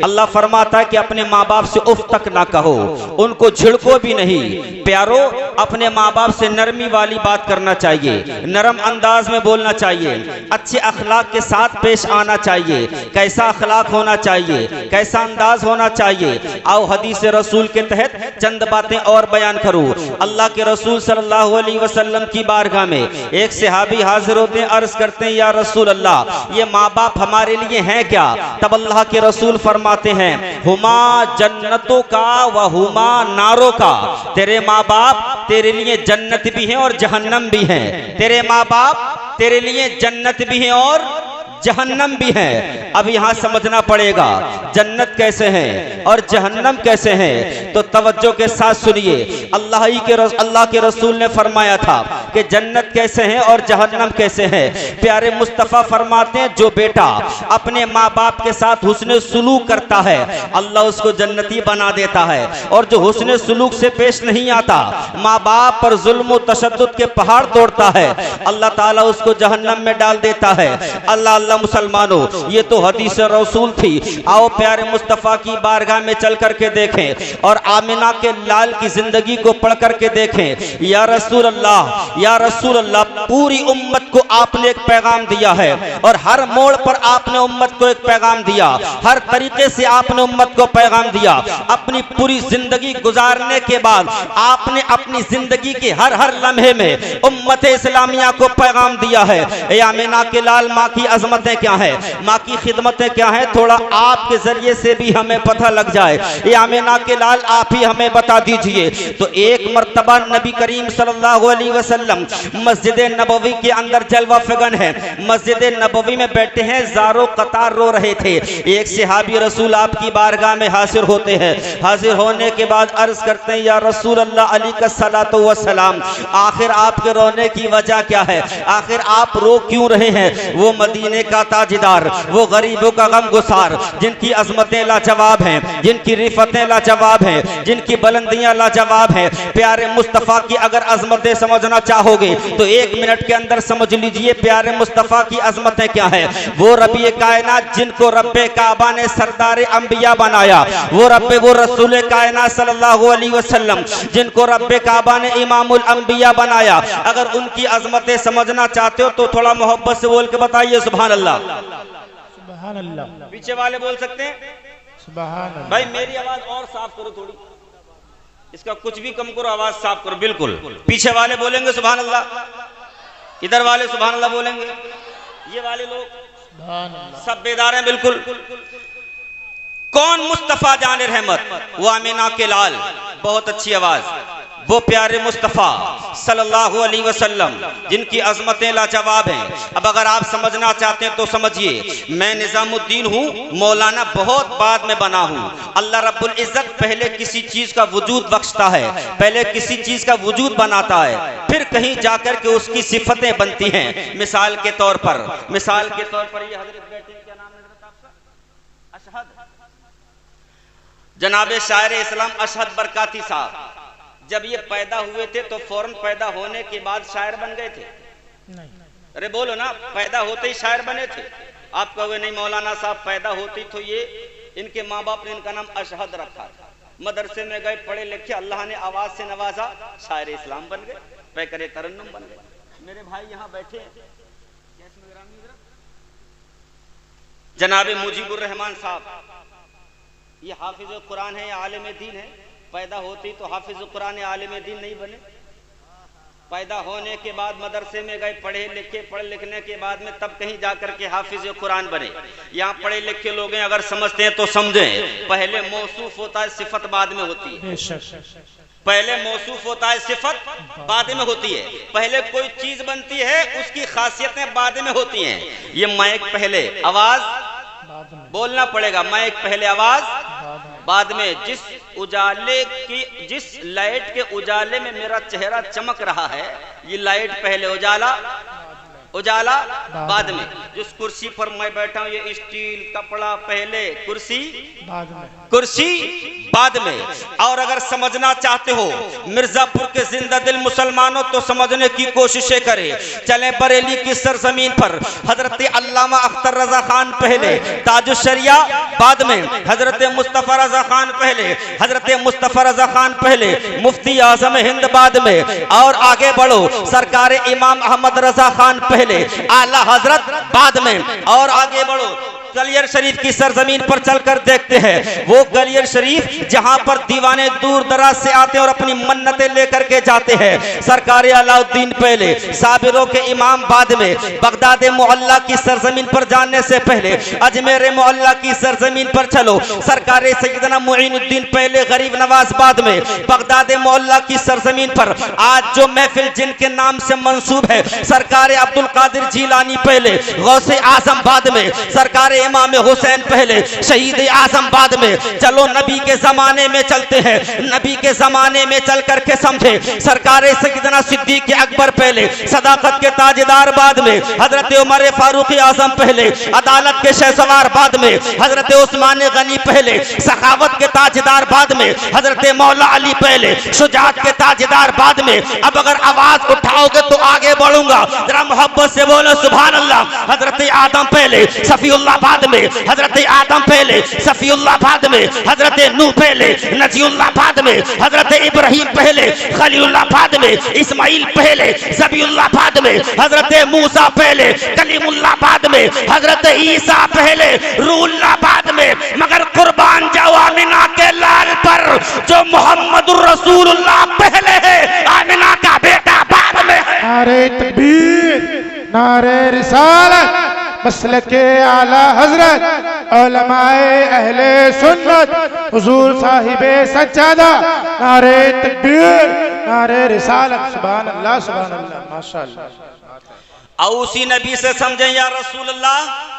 अल्लाह फरमाता है कि अपने माँ बाप से उफ तक ना कहो, उनको झिड़को भी नहीं। प्यारो, अपने माँ बाप से नरमी वाली बात करना चाहिए, नरम अंदाज में बोलना चाहिए, अच्छे अखलाक के साथ पेश आना चाहिए। कैसा अखलाक होना चाहिए, कैसा अंदाज होना चाहिए, आओ हदीस रसूल के तहत चंद बातें और बयान करूं। अल्लाह के रसूल सल्लल्लाहु अलैहि वसल्लम की बारगाह में एक सहाबी हाजिर होते हैं, अर्ज करते हैं, या रसूल अल्लाह, ये माँ बाप हमारे लिए हैं क्या? तब अल्लाह के रसूल फरमाते हैं, हुमा जन्नतों का व हुमा नारों का। तेरे माँ बाप तेरे लिए जन्नत भी हैं और जहन्नम भी हैं। तेरे माँ बाप तेरे लिए जन्नत भी हैं और जहन्नम भी है। अब यहाँ समझना पड़ेगा जन्नत कैसे है और जहन्नम कैसे है, तो तवज्जो के साथ सुनिए। अल्लाह के रसूल ने फरमाया था कि जन्नत कैसे है और जहन्नम कैसे है। प्यारे मुस्तफ़ा फरमाते हैं, जो बेटा अपने माँ बाप के साथ हुस्न सुलूक करता है अल्लाह उसको जन्नती बना देता है, और जो हुस्न सुलूक से पेश नहीं आता, माँ बाप पर जुल्म व तशद्दुद के पहाड़ तोड़ता है, अल्लाह ताला उसको जहन्नम में डाल देता है। अल्लाह मुसलमानों, ये तो हदीस रसूल थी। आओ प्यारे मुस्तफा की बारगाह में चल करके देखें और आमिना के लाल की जिंदगी को पढ़ करके देखें। या रसूल अल्लाह, या रसूल अल्लाह, पूरी उम्मत को आपने एक पैगाम दिया है और हर मोड़ पर आपने उम्मत को एक पैगाम दिया, हर तरीके से आपने उम्मत को पैगाम दिया। अपनी पूरी जिंदगी गुजारने के बाद आपने अपनी जिंदगी के हर हर लम्हे में उम्मत इस्लामिया को पैगाम दिया है। ए आमिना के लाल, माँ की अजमत क्या है, माँ की खिदमतें क्या है, थोड़ा आपके जरिए से भी हमें पता लग जाए। ये आमिना के लाल, आप ही हमें बता दीजिए। तो एक मर्तबा नबी करीम सल्लल्लाहु अलैहि वसल्लम मस्जिद नबवी के अंदर जलवा फगन है, मस्जिद नबवी में बैठे हैं, ज़ारो कतार रो रहे थे। एक सहाबी रसूल आपकी बारगाह में हाजिर होते हैं। हाजिर होने के बाद अर्ज करते हैं, या रसूल अल्लाह अली का सलातो व सलाम, आखिर आपके रोने की वजह क्या है, आखिर आप रो क्यों रहे हैं? वो मदीने का ताजदार, वो गरीबों का गम गुसार, जिनकी अजमतें लाजवाब हैं, जिनकी रिफतें लाजवाब हैं, जिनकी बुलंदियां लाजवाब हैं। प्यारे मुस्तफ़ा की अगर अजमतें समझना चाहोगे तो 1 मिनट के अंदर समझ लीजिए प्यारे मुस्तफ़ा की अजमतें क्या है। वो रबी कायनात जिनको रब्बे काबा ने सरदार अंबिया बनाया, वो रसूल कायनात सल्लल्लाहु अलैहि वसल्लम जिनको रब्बे काबा ने इमामुल अंबिया बनाया, अगर उनकी अजमतें समझना चाहते हो तो थोड़ा मोहब्बत से बोल के बताइए सुभान अल्लाह। सुभान अल्लाह। पीछे वाले बोल सकते हैं सुभान अल्लाह। भाई मेरी आवाज और साफ करो थोड़ी, इसका कुछ भी कम करो, आवाज साफ करो बिल्कुल। पीछे वाले बोलेंगे सुभान अल्लाह, इधर वाले सुभान अल्लाह बोलेंगे, ये वाले लोग सब बेदार हैं बिल्कुल। कौन? मुस्तफा जाने रहमत, वो आमिना के लाल, बहुत अच्छी आवाज, वो प्यारे मुस्तफ़ा सल्लल्लाहु अलैहि वसल्लम जिनकी अजमतें लाजवाब हैं। अब अगर आप समझना चाहते हैं तो समझिए, मैं निजामुद्दीन हूँ, मौलाना बहुत बाद में बना हूँ। अल्लाह रब्बुल इज्जत पहले किसी चीज का वजूद बख्शता है, पहले किसी चीज का वजूद बनाता है, फिर कहीं जाकर के उसकी सिफतें बनती हैं। मिसाल के तौर पर ये हजरत बैठे, क्या नाम है आपका? अशहद, जनाबे शायर इस्लाम अशहद बरकाती साहब, जब ये पैदा हुए थे तो फौरन पैदा होने के बाद शायर बन गए थे? नहीं। अरे बोलो ना, पैदा होते ही शायर बने थे? आप कहोगे नहीं मौलाना साहब, पैदा होती तो ये इनके माँ बाप ने इनका नाम अशहद रखा था, मदरसे में गए, पढ़े लिखे, अल्लाह ने आवाज से नवाजा, शायर इस्लाम बन गए, पैकरे तरन्नुम बन गए। मेरे भाई यहाँ बैठे जनाबे मुजीबुर रहमान साहब, ये हाफिज कुरान है या आलिम दीन है? पैदा होती तो हाफिज कुरान आलिम दीन नहीं बने? पैदा होने के बाद मदरसे में गए, पढ़े लिखे, पढ़ लिखने के बाद में तब कहीं जाकर के हाफिज कुरान बने। यहाँ पढ़े लिखे लोग हैं, अगर समझते हैं तो समझें, पहले मौसूफ होता है, सिफत बाद में होती है। पहले मौसूफ होता है, सिफत बाद में होती है। पहले कोई चीज बनती है, उसकी खासियतें बाद में होती हैं। ये माइक पहले, आवाज बोलना पड़ेगा, माइक पहले, आवाज बाद में। जिस उजाले की, जिस लाइट के उजाले में मेरा चेहरा चमक रहा है, ये लाइट पहले, उजाला उजाला बाद में। जिस कुर्सी पर मैं बैठा हूं ये स्टील कपड़ा पहले, कुर्सी बाद में, कुर्सी बाद में। और अगर समझना चाहते हो मिर्जापुर के जिंदा दिल मुसलमानों तो समझने की कोशिशें करें। चले बरेली की सरजमीन पर हजरत अल्लामा अख्तर रजा खान पहले, ताजुशरिया बाद में, हजरत मुस्तफा रजा खान पहले, हजरत मुस्तफा रजा खान पहले, मुफ्ती आजम हिंद बाद में। और आगे बढ़ो सरकार इमाम अहमद रजा खान पहले, आला हजरत बाद में। और आगे बढ़ो गलियर शरीफ की सरजमीन पर चलकर देखते हैं वो गलियर शरीफ जहां पर दीवाने दूर दराज से आते हैं और अपनी मन्नतें लेकर के जाते हैं। सरकार अलाउद्दीन पहले, साबिरों के इमाम बाद में। बगदाद मोहल्ला की सरजमीन पर जाने से पहले अजमेर मोहल्ला की सरजमीन पर चलो, सरकार सैयदना मुईनुद्दीन पहले, गरीब नवाज बाद में। बगदाद मोहल्ला की सरजमीन पर आज जो महफिल जिनके नाम से मंसूब है, सरकार अब्दुल कादिर जीलानी पहले, गौसे आजम बाद में, सरकार इमाम हुसैन पहले, शहीद आजम बाद में। चलो नबी के जमाने में चलते हैं, नबी के जमाने में चल करके समझे। सरकार सैयदना सिद्दीक अकबर पहले, सदाकत के ताजदार बाद में, हजरत उमर फारूक आजम पहले, अदालत के शहसवार बाद में, हजरत उस्मान गनी पहले, सखावत के ताजदार बाद में, हजरत मौला अली पहले, शुजात के ताजदार बाद में। अब अगर आवाज उठाओगे तो आगे बढ़ूंगा, जरा मोहब्बत से बोलो सुभान अल्लाह। हजरत आदम पहले, सफीउल्लाह बाद में, हजरत आदम पहले, सफीउल्लाह बाद में, हजरत नूह पहले, नजीउल्लाह बाद में, हजरत इब्राहिम पहले, खलीलुल्लाह बाद में, इस्माइल पहले, ज़बीउल्लाह बाद में, हजरत मूसा पहले, कलीमुल्लाह बाद में, हजरत ईसा पहले, रूहुल्लाह बाद में। मगर कुर्बान जाओ आमिना के लाल पर जो मोहम्मदुर रसूलुल्लाह पहले है, आमिना का बेटा बाद में है। नारे तकबीर, नारे रिसालत, मसलके आला हजरत, उलमाए अहले सुन्नत, हुजूर साहिबे सज्जादा, नारे तकबीर, नारे रिसालत, सुभान अल्लाह, सुभान अल्लाह, माशाअल्लाह। और उसी नबी से समझे या रसूल अल्लाह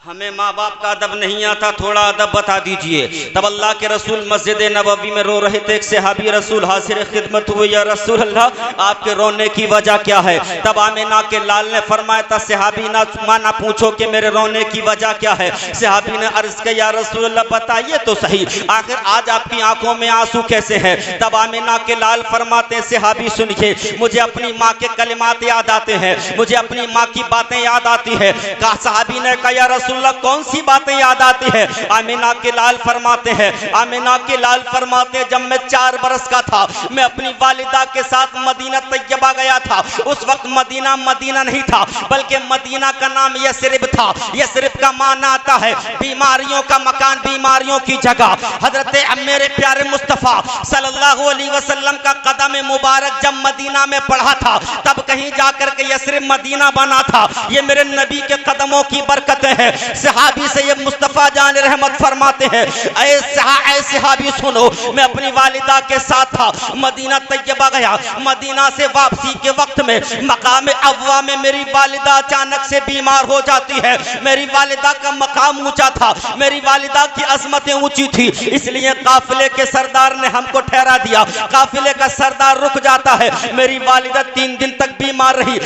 हमें माँ बाप का अदब नहीं आता, थोड़ा अदब बता दीजिए। तब अल्लाह के रसूल मस्जिद नबवी में रो रहे थे। एक सहाबी रसूल हाजिर खिदमत हुए, या रसूल अल्लाह आपके रोने की वजह क्या है? तब आमिना के लाल ने फरमाया था सहाबी ना पूछो कि मेरे रोने की वजह क्या है। सहाबी ने अर्ज किया या रसूल अल्लाह बताइए तो सही, आखिर आज आपकी आंखों में आंसू कैसे हैं? तब आमिना के लाल फरमाते सहाबी सुनिए, मुझे अपनी माँ के कलिमात याद आते हैं, मुझे अपनी माँ की बातें याद आती है। कहा सहाबी ने कहा या रसूल कौन सी बातें याद आती है? आमिना के लाल फरमाते हैं, आमिना के लाल फरमाते हैं जब मैं 4 बरस का था मैं अपनी वालिदा के साथ मदीना तैयबा गया था। उस वक्त मदीना मदीना नहीं था बल्कि मदीना का नाम यसरिब था। यसरिब का माना आता है बीमारियों का मकान, बीमारियों की जगह। हजरत मेरे प्यारे मुस्तफ़ा सल्लल्लाहु अलैहि वसल्लम का कदम मुबारक जब मदीना में पड़ा था तब कहीं जाकर के यसरिब मदीना बना था। ये मेरे नबी के कदमों की बरकतें हैं। सहाबी सैयद मुस्तफा जान रहमत फरमाते हैं ऐ सहाबी सुनो, मैं अपनी वालिदा के साथ था, मदीना तैयबा गया। मदीना से वापसी के वक्त में मकाम अव्वा में मेरी वालिदा अचानक से बीमार हो जाती है। मेरी वालिदा का मकाम ऊंचा था, मेरी वालिदा की अजमतें ऊंची थी, इसलिए काफिले के सरदार ने हमको ठहरा दिया। काफिले का सरदार रुक जाता है। मेरी वालिदा 3 दिन तक बीमार रही।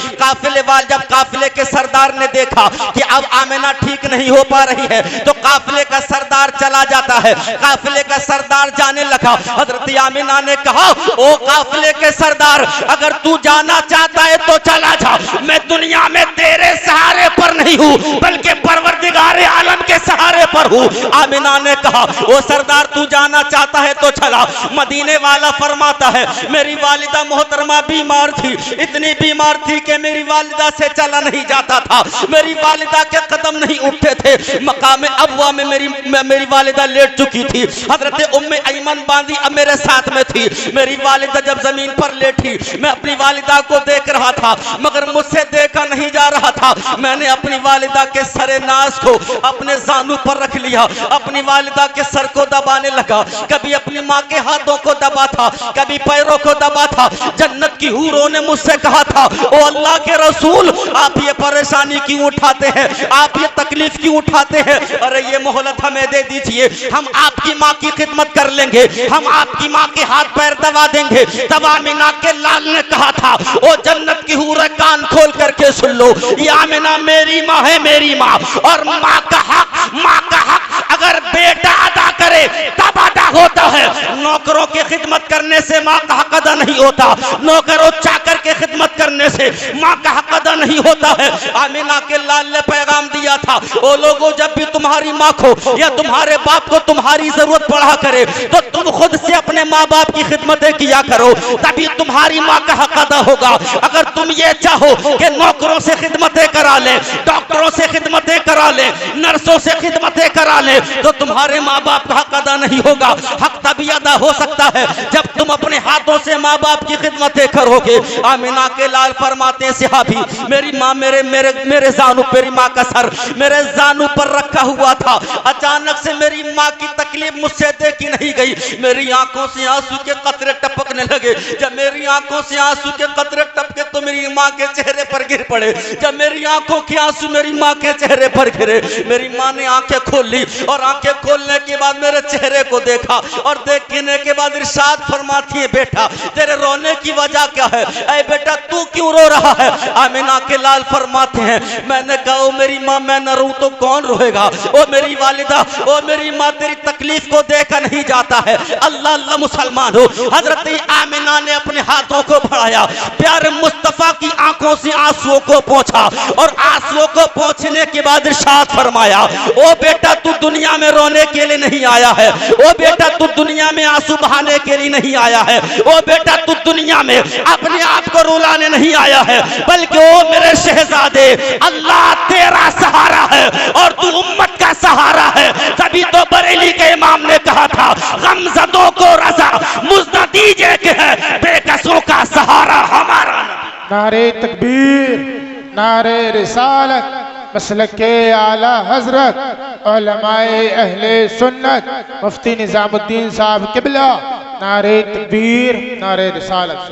जब काफिले के सरदार ने देखा कि अब आमिना ठीक नहीं हो पा रही है तो काफिले का सरदार चला जाता है। काफिले का सरदार जाने लगा। हजरत आमिना ने कहा ओ काफिले के सरदार, अगर तू जाना चाहता है तो चला जा, मैं दुनिया में तेरे सहारे पर नहीं हूँ बल्कि परवरदिगार आलम के सहारे पर हूँ। आमिना ने कहा ओ सरदार तू जाना चाहता है तो चला। मदीने वाला फरमाता है मेरी वालिदा मोहतरमा बीमार थी, इतनी बीमार थी कि मेरी वालिदा से चला नहीं जाता था, मेरी वालिदा के कदम नहीं उठते थे। मकाम अब्वा में मेरी वालिदा लेट चुकी थी। हजरत उम्मे ऐमन बांदी अब मेरे साथ में थी। मेरी वालिदा जब जमीन पर लेटी मैं अपनी वालिदा को देख रहा था मगर मुझसे देखा नहीं जा रहा था। मैंने अपनी वालिदा के सरे नाज को अपने जानू पर रख लिया, अपनी वालिदा वालिदा के सर को दबाने लगा, कभी अपनी माँ के हाथों को दबा था, कभी पैरों को दबा था। जन्नत की हूरों ने मुझसे कहा था, ओ अल्लाह के रसूल, आप ये परेशानी क्यों उठाते हैं, आप ये तकलीफ क्यों उठाते हैं? अरे ये मोहलत हमें दे दीजिए, हम आपकी माँ की खिदमत कर लेंगे, हम आपकी माँ के हाथ पैर दबा देंगे। तब आमिना के लाल ने कहा था, ओ जन्नत की हूरें कान खोल करके सुन लो, ये आमिना मेरी माँ है, मेरी माँ। और माँ का हक अगर बेटा अदा करे तब अदा होता है। नौकरों की खिदमत करने से माँ का हक अदा नहीं होता, नौकरों चाकर के खिदमत करने से माँ का हक अदा नहीं होता है। आमिना के लाल ने पैगाम दिया था, ओ लोगों, जब भी तुम्हारी माँ को या तुम्हारे बाप को तुम्हारी जरूरत पड़ा करे तो तुम खुद से अपने माँ बाप की खिदमतें किया करो, तभी तुम्हारी माँ का हक अदा होगा। अगर तुम ये चाहो कि नौकरों से खिदमतें करा ले, डॉक्टरों से खिदमतें करा ले, नर्सों से खिदमतें करा ले, तो तुम्हारे माँ बाप का हक अदा नहीं होगा। हक तभी अदा हो सकता है जब तुम अपने हाथों से माँ बाप की खिदमतें करोगे। आमिना के लाल फरमाते हैं, सहाबी, मेरी माँ मेरे जानू, मेरी माँ का सर मेरे जानू पर रखा हुआ था। अचानक से मेरी माँ की तकलीफ मुझसे देखी नहीं गई, मेरी आंखों से आंसू के कतरे टपकने लगे। जब मेरी आंखों से आंसू के कतरे टपके तो मेरी माँ के चेहरे पर गिर पड़े। जब मेरी आंखों के आंसू मेरी माँ के चेहरे पर गिरे, मेरी माँ ने आंखें खोल ली और आंखें खोलने के बाद मेरे चेहरे को देखा और देखने के बाद इरशाद फरमाती है, बेटा तेरे रोने की वजह क्या है? ऐ बेटा तू क्यों रो रहा है? आमिना के लाल फरमाते हैं, मैंने कहा, ओ मेरी माँ, मैं न रो तो कौन रोएगा? ओ मेरी वालिदा, ओ मेरी माँ, तेरी तकलीफ को देखा नहीं जाता है। अल्लाह अल्लाह मुसलमान हो। हजरत आमिना ने अपने हाथों को बढ़ाया, प्यारे मुस्तफा की आंखों से आंसुओं को पोंछा और आंसुओं को पोंछने के बाद इरशाद फरमाया, ओ बेटा तू दुनिया में रोने के लिए नहीं आया है, ओ बेटा तू दुनिया में आंसू बहाने के लिए नहीं आया है, ओ बेटा तू दुनिया में अपने आप को रुलाने नहीं आया है, बल्कि ओ मेरे शहजादे, अल्लाह तेरा सहारा है और तू उम्मत का सहारा है। तभी तो बरेली के इमाम ने कहा था, गमज़दों को रज़ा मुझे दीजिए कि है बेकसों का सहारा हमारा। नारे तकबीर, नारे रिसालत, मसलके आला हजरत उलमाए अहले सुन्नत मुफ्ती निजामुद्दीन साहब किबला। नारे तकबीर, नारे रिसालत।